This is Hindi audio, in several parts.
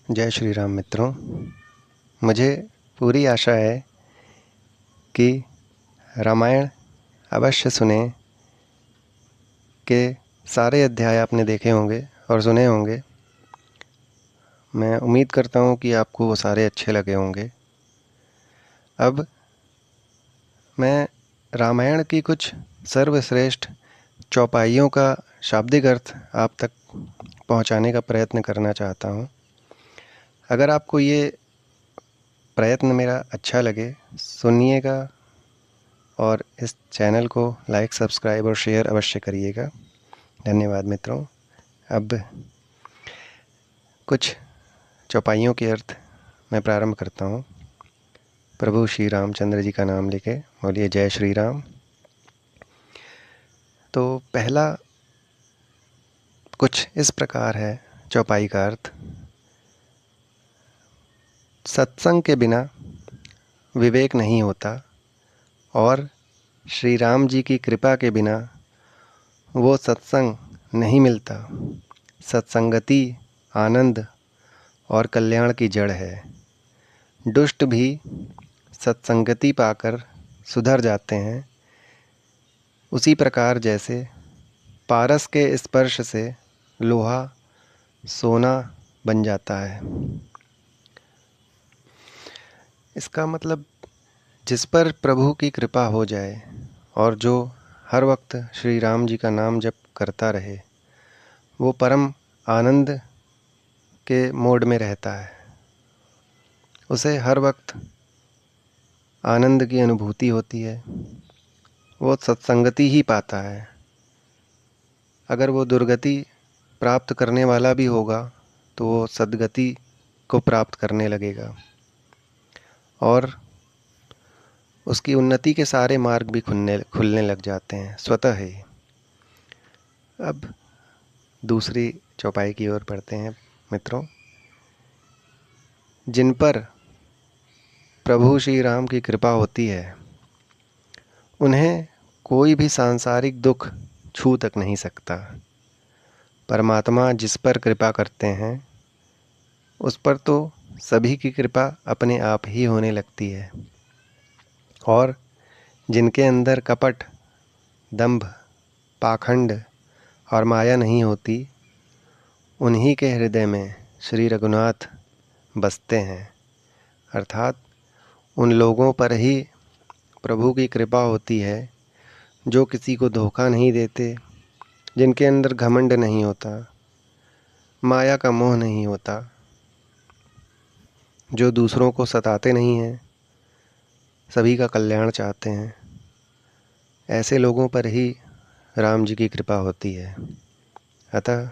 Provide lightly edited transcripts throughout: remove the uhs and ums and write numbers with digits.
जय श्री राम मित्रों। मुझे पूरी आशा है कि रामायण अवश्य सुने के सारे अध्याय आपने देखे होंगे और सुने होंगे। मैं उम्मीद करता हूँ कि आपको वो सारे अच्छे लगे होंगे। अब मैं रामायण की कुछ सर्वश्रेष्ठ चौपाइयों का शाब्दिक अर्थ आप तक पहुँचाने का प्रयत्न करना चाहता हूँ। अगर आपको ये प्रयत्न मेरा अच्छा लगे, सुनिएगा और इस चैनल को लाइक, सब्सक्राइब और शेयर अवश्य करिएगा। धन्यवाद मित्रों। अब कुछ चौपाइयों के अर्थ मैं प्रारंभ करता हूँ। प्रभु श्री रामचंद्र जी का नाम लेके बोलिए जय श्री राम। तो पहला कुछ इस प्रकार है चौपाई का अर्थ। सत्संग के बिना विवेक नहीं होता और श्री राम जी की कृपा के बिना वो सत्संग नहीं मिलता। सत्संगति आनंद और कल्याण की जड़ है। दुष्ट भी सत्संगति पाकर सुधर जाते हैं, उसी प्रकार जैसे पारस के स्पर्श से लोहा सोना बन जाता है। इसका मतलब जिस पर प्रभु की कृपा हो जाए और जो हर वक्त श्री राम जी का नाम जप करता रहे, वो परम आनंद के मोड में रहता है। उसे हर वक्त आनंद की अनुभूति होती है। वो सत्संगति ही पाता है। अगर वो दुर्गति प्राप्त करने वाला भी होगा तो वो सद्गति को प्राप्त करने लगेगा और उसकी उन्नति के सारे मार्ग भी खुलने लग जाते हैं स्वतः ही। अब दूसरी चौपाई की ओर बढ़ते हैं मित्रों। जिन पर प्रभु श्री राम की कृपा होती है, उन्हें कोई भी सांसारिक दुख छू तक नहीं सकता। परमात्मा जिस पर कृपा करते हैं उस पर तो सभी की कृपा अपने आप ही होने लगती है। और जिनके अंदर कपट, दंभ, पाखंड और माया नहीं होती, उन्हीं के हृदय में श्री रघुनाथ बसते हैं। अर्थात उन लोगों पर ही प्रभु की कृपा होती है जो किसी को धोखा नहीं देते, जिनके अंदर घमंड नहीं होता, माया का मोह नहीं होता, जो दूसरों को सताते नहीं हैं, सभी का कल्याण चाहते हैं। ऐसे लोगों पर ही राम जी की कृपा होती है। अतः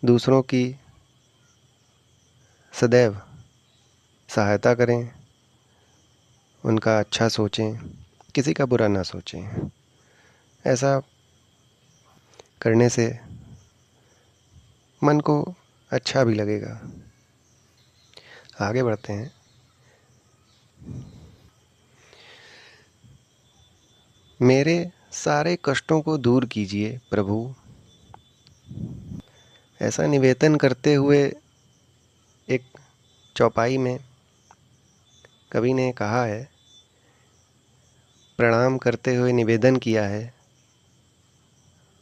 दूसरों की सदैव सहायता करें, उनका अच्छा सोचें, किसी का बुरा ना सोचें। ऐसा करने से मन को अच्छा भी लगेगा। आगे बढ़ते हैं। मेरे सारे कष्टों को दूर कीजिए प्रभु। ऐसा निवेदन करते हुए एक चौपाई में कवि ने कहा है, प्रणाम करते हुए निवेदन किया है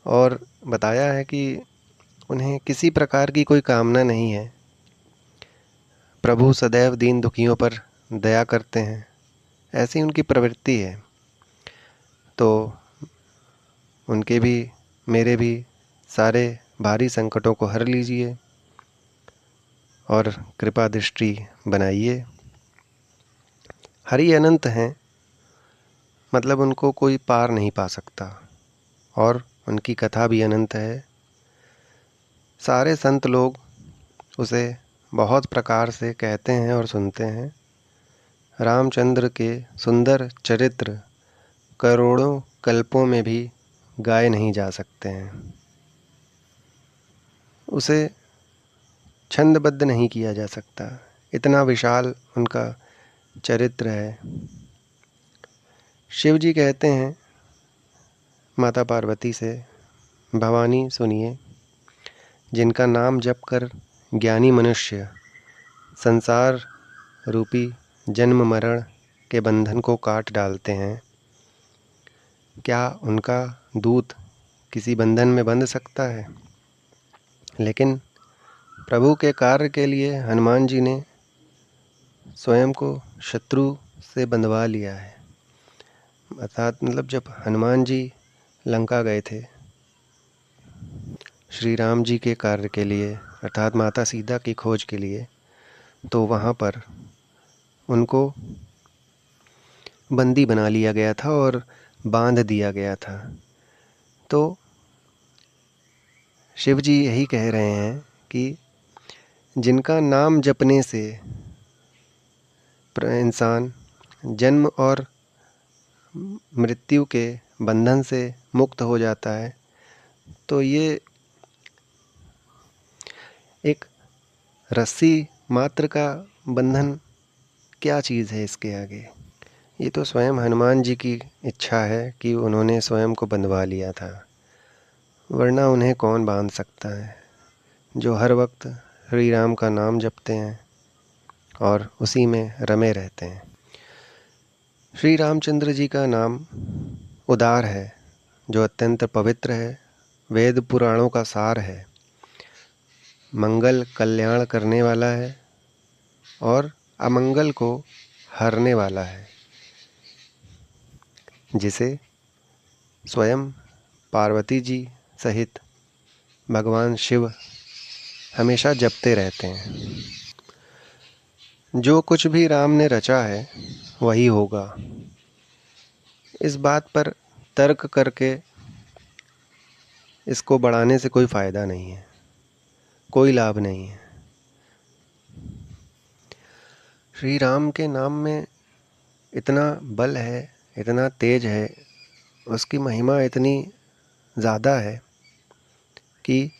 और बताया है कि उन्हें किसी प्रकार की कोई कामना नहीं है। प्रभु सदैव दीन दुखियों पर दया करते हैं, ऐसी उनकी प्रवृत्ति है। तो उनके भी मेरे भी सारे भारी संकटों को हर लीजिए और कृपा दृष्टि बनाइए। हरि अनंत हैं, मतलब उनको कोई पार नहीं पा सकता और उनकी कथा भी अनंत है। सारे संत लोग उसे बहुत प्रकार से कहते हैं और सुनते हैं। रामचंद्र के सुंदर चरित्र करोड़ों कल्पों में भी गाए नहीं जा सकते हैं। उसे छंदबद्ध नहीं किया जा सकता, इतना विशाल उनका चरित्र है। शिव जी कहते हैं माता पार्वती से, भवानी सुनिए, जिनका नाम जप कर ज्ञानी मनुष्य संसार रूपी जन्म मरण के बंधन को काट डालते हैं, क्या उनका दूत किसी बंधन में बंध सकता है? लेकिन प्रभु के कार्य के लिए हनुमान जी ने स्वयं को शत्रु से बंधवा लिया है। अर्थात मतलब जब हनुमान जी लंका गए थे श्री राम जी के कार्य के लिए, अर्थात माता सीता की खोज के लिए, तो वहाँ पर उनको बंदी बना लिया गया था और बांध दिया गया था। तो शिव जी यही कह रहे हैं कि जिनका नाम जपने से इंसान जन्म और मृत्यु के बंधन से मुक्त हो जाता है, तो ये एक रस्सी मात्र का बंधन क्या चीज़ है इसके आगे। ये तो स्वयं हनुमान जी की इच्छा है कि उन्होंने स्वयं को बंधवा लिया था, वरना उन्हें कौन बांध सकता है, जो हर वक्त श्री राम का नाम जपते हैं और उसी में रमे रहते हैं। श्री रामचंद्र जी का नाम उदार है, जो अत्यंत पवित्र है, वेद पुराणों का सार है, मंगल कल्याण करने वाला है और अमंगल को हरने वाला है, जिसे स्वयं पार्वती जी सहित भगवान शिव हमेशा जपते रहते हैं। जो कुछ भी राम ने रचा है वही होगा, इस बात पर तर्क करके इसको बढ़ाने से कोई फ़ायदा नहीं है, कोई लाभ नहीं है। श्री राम के नाम में इतना बल है, इतना तेज है, उसकी महिमा इतनी ज़्यादा है कि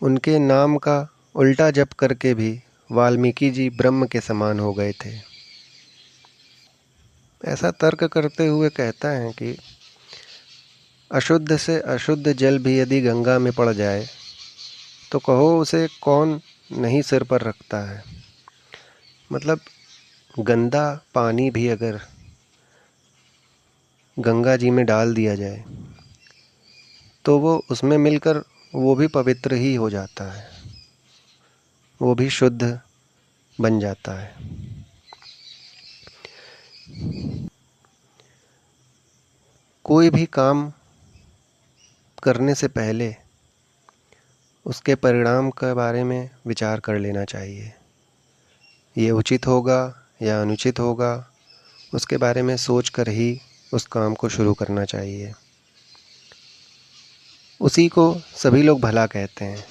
उनके नाम का उल्टा जप करके भी वाल्मीकि जी ब्रह्म के समान हो गए थे। ऐसा तर्क करते हुए कहता है कि अशुद्ध से अशुद्ध जल भी यदि गंगा में पड़ जाए तो कहो उसे कौन नहीं सिर पर रखता है। मतलब गंदा पानी भी अगर गंगा जी में डाल दिया जाए तो वो उसमें मिलकर वो भी पवित्र ही हो जाता है, वो भी शुद्ध बन जाता है। कोई भी काम करने से पहले उसके परिणाम के बारे में विचार कर लेना चाहिए। ये उचित होगा या अनुचित होगा, उसके बारे में सोच कर ही उस काम को शुरू करना चाहिए। उसी को सभी लोग भला कहते हैं।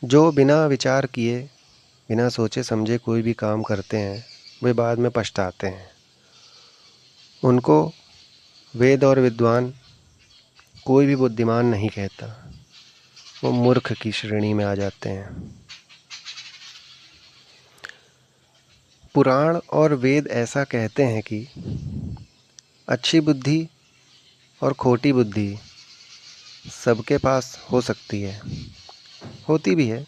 जो बिना विचार किए, बिना सोचे समझे कोई भी काम करते हैं, वे बाद में पछताते हैं। उनको वेद और विद्वान कोई भी बुद्धिमान नहीं कहता, वो मूर्ख की श्रेणी में आ जाते हैं। पुराण और वेद ऐसा कहते हैं कि अच्छी बुद्धि और खोटी बुद्धि सबके पास हो सकती है, होती भी है।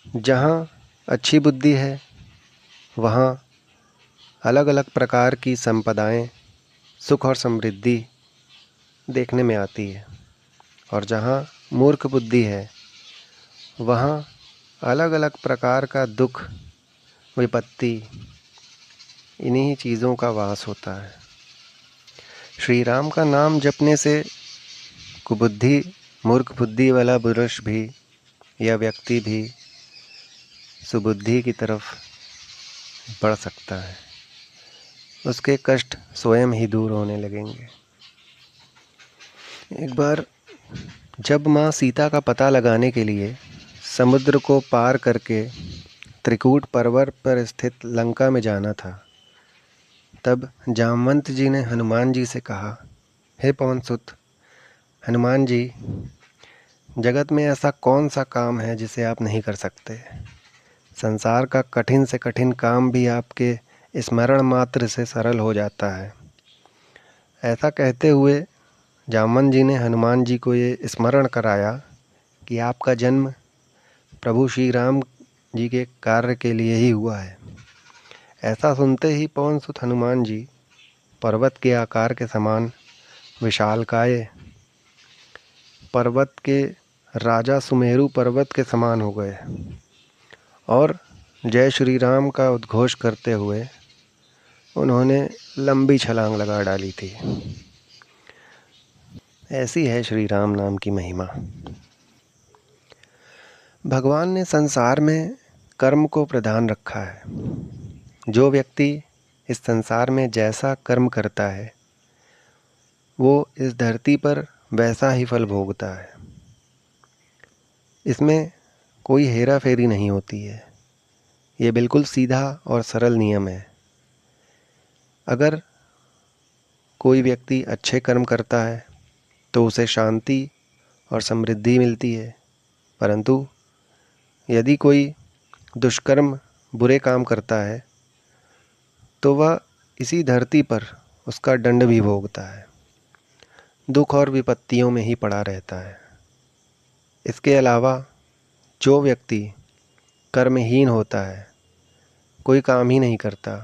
जहाँ अच्छी बुद्धि है वहाँ अलग अलग प्रकार की संपदाएं, सुख और समृद्धि देखने में आती है, और जहाँ मूर्ख बुद्धि है वहाँ अलग अलग प्रकार का दुख, विपत्ति, इन्हीं चीज़ों का वास होता है। श्री राम का नाम जपने से कुबुद्धि, मूर्ख बुद्धि वाला पुरुष भी या व्यक्ति भी सुबुद्धि की तरफ बढ़ सकता है, उसके कष्ट स्वयं ही दूर होने लगेंगे। एक बार जब माँ सीता का पता लगाने के लिए समुद्र को पार करके त्रिकूट पर्वत पर स्थित लंका में जाना था, तब जामवंत जी ने हनुमान जी से कहा, हे पवन सुत हनुमान जी, जगत में ऐसा कौन सा काम है जिसे आप नहीं कर सकते। संसार का कठिन से कठिन काम भी आपके स्मरण मात्र से सरल हो जाता है। ऐसा कहते हुए जामवंत जी ने हनुमान जी को ये स्मरण कराया कि आपका जन्म प्रभु श्री राम जी के कार्य के लिए ही हुआ है। ऐसा सुनते ही पवन सुत हनुमान जी पर्वत के आकार के समान विशालकाय, पर्वत के राजा सुमेरु पर्वत के समान हो गए और जय श्री राम का उद्घोष करते हुए उन्होंने लंबी छलांग लगा डाली थी। ऐसी है श्री राम नाम की महिमा। भगवान ने संसार में कर्म को प्रधान रखा है। जो व्यक्ति इस संसार में जैसा कर्म करता है वो इस धरती पर वैसा ही फल भोगता है। इसमें कोई हेरा फेरी नहीं होती है। ये बिल्कुल सीधा और सरल नियम है। अगर कोई व्यक्ति अच्छे कर्म करता है तो उसे शांति और समृद्धि मिलती है, परंतु यदि कोई दुष्कर्म, बुरे काम करता है तो वह इसी धरती पर उसका दंड भी भोगता है, दुख और विपत्तियों में ही पड़ा रहता है। इसके अलावा जो व्यक्ति कर्महीन होता है, कोई काम ही नहीं करता,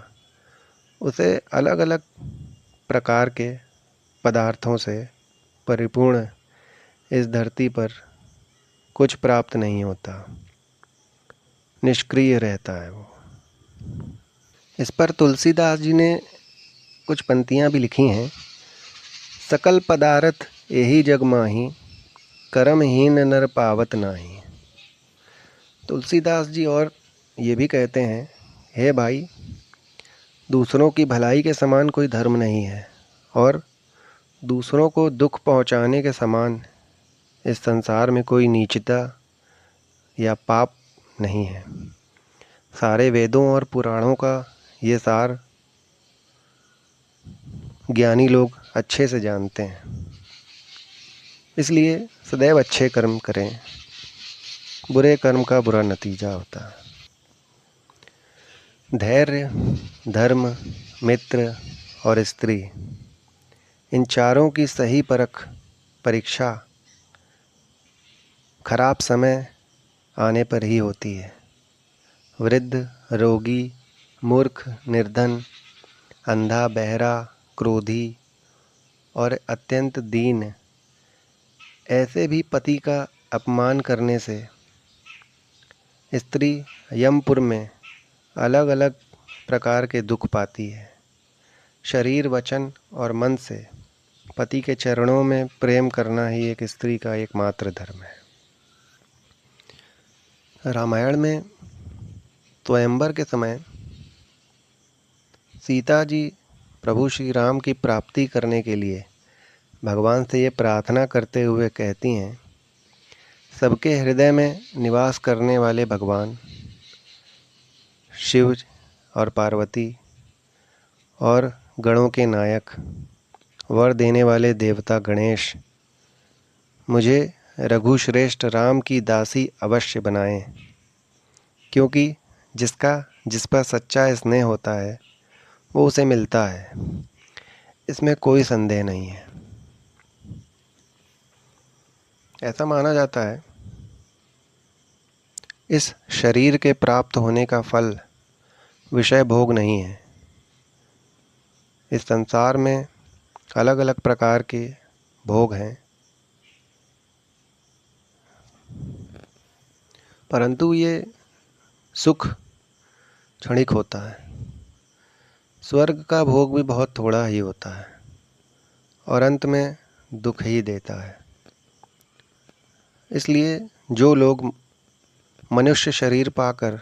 उसे अलग अलग प्रकार के पदार्थों से परिपूर्ण इस धरती पर कुछ प्राप्त नहीं होता, निष्क्रिय रहता है वो। इस पर तुलसीदास जी ने कुछ पंक्तियाँ भी लिखी हैं। सकल पदार्थ यही जग माही, कर्महीन नर पावत नाही। तुलसीदास जी और ये भी कहते हैं, हे भाई, दूसरों की भलाई के समान कोई धर्म नहीं है और दूसरों को दुख पहुंचाने के समान इस संसार में कोई नीचता या पाप नहीं है। सारे वेदों और पुराणों का ये सार ज्ञानी लोग अच्छे से जानते हैं। इसलिए सदैव अच्छे कर्म करें, बुरे कर्म का बुरा नतीजा होता है। धैर्य, धर्म, मित्र और स्त्री, इन चारों की सही परीक्षा खराब समय आने पर ही होती है। वृद्ध, रोगी, मूर्ख, निर्धन, अंधा, बहरा, क्रोधी और अत्यंत दीन, ऐसे भी पति का अपमान करने से स्त्री यमपुर में अलग अलग प्रकार के दुख पाती है। शरीर, वचन और मन से पति के चरणों में प्रेम करना ही एक स्त्री का एकमात्र धर्म है। रामायण में स्वयंवर के समय सीता जी प्रभु श्री राम की प्राप्ति करने के लिए भगवान से ये प्रार्थना करते हुए कहती हैं, सबके हृदय में निवास करने वाले भगवान शिव और पार्वती और गणों के नायक, वर देने वाले देवता गणेश, मुझे रघुश्रेष्ठ राम की दासी अवश्य बनाएं, क्योंकि जिस पर सच्चा स्नेह होता है वो उसे मिलता है, इसमें कोई संदेह नहीं है। ऐसा माना जाता है इस शरीर के प्राप्त होने का फल विषय भोग नहीं है। इस संसार में अलग अलग प्रकार के भोग हैं, परंतु ये सुख क्षणिक होता है। स्वर्ग का भोग भी बहुत थोड़ा ही होता है और अंत में दुख ही देता है। इसलिए जो लोग मनुष्य शरीर पाकर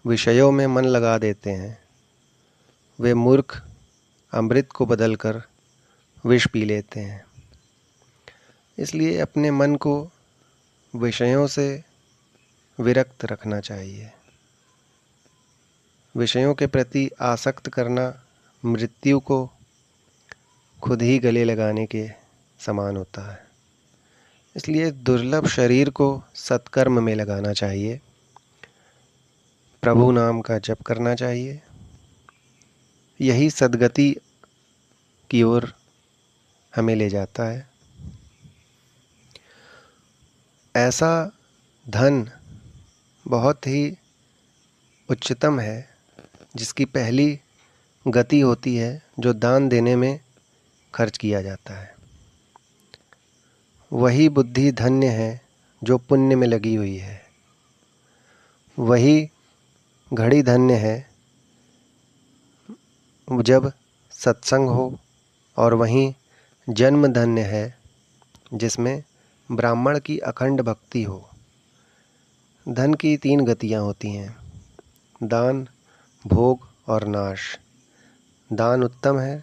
विषयों में मन लगा देते हैं, वे मूर्ख अमृत को बदलकर विष पी लेते हैं। इसलिए अपने मन को विषयों से विरक्त रखना चाहिए। विषयों के प्रति आसक्त करना मृत्यु को खुद ही गले लगाने के समान होता है। इसलिए दुर्लभ शरीर को सत्कर्म में लगाना चाहिए, प्रभु नाम का जप करना चाहिए। यही सद्गति की ओर हमें ले जाता है। ऐसा धन बहुत ही उच्चतम है, जिसकी पहली गति होती है जो दान देने में खर्च किया जाता है। वही बुद्धि धन्य है जो पुण्य में लगी हुई है। वही घड़ी धन्य है जब सत्संग हो, और वहीं जन्म धन्य है जिसमें ब्राह्मण की अखंड भक्ति हो। धन की 3 गतियाँ होती हैं: दान, भोग और नाश। दान उत्तम है,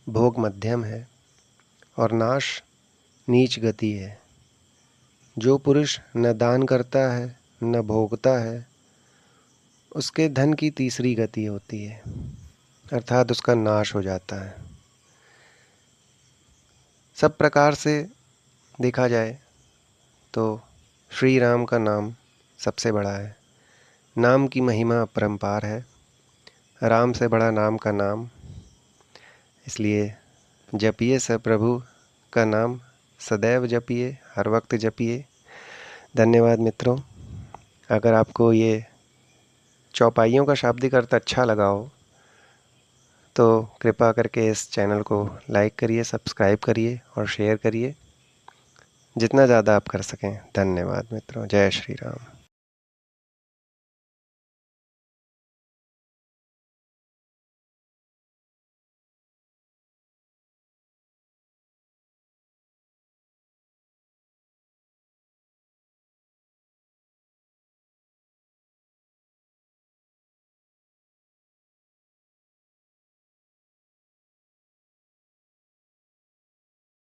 भोग मध्यम है और नाश नीच गति है। जो पुरुष न दान करता है न भोगता है, उसके धन की तीसरी गति होती है, अर्थात उसका नाश हो जाता है। सब प्रकार से देखा जाए तो श्री राम का नाम सबसे बड़ा है। नाम की महिमा अपरंपार है। राम से बड़ा नाम का नाम, इसलिए जपिए सब प्रभु का नाम, सदैव जपिए, हर वक्त जपिए। धन्यवाद मित्रों। अगर आपको ये चौपाइयों का शाब्दिक अर्थ अच्छा लगा हो तो कृपा करके इस चैनल को लाइक करिए, सब्सक्राइब करिए और शेयर करिए, जितना ज़्यादा आप कर सकें। धन्यवाद मित्रों। जय श्री राम।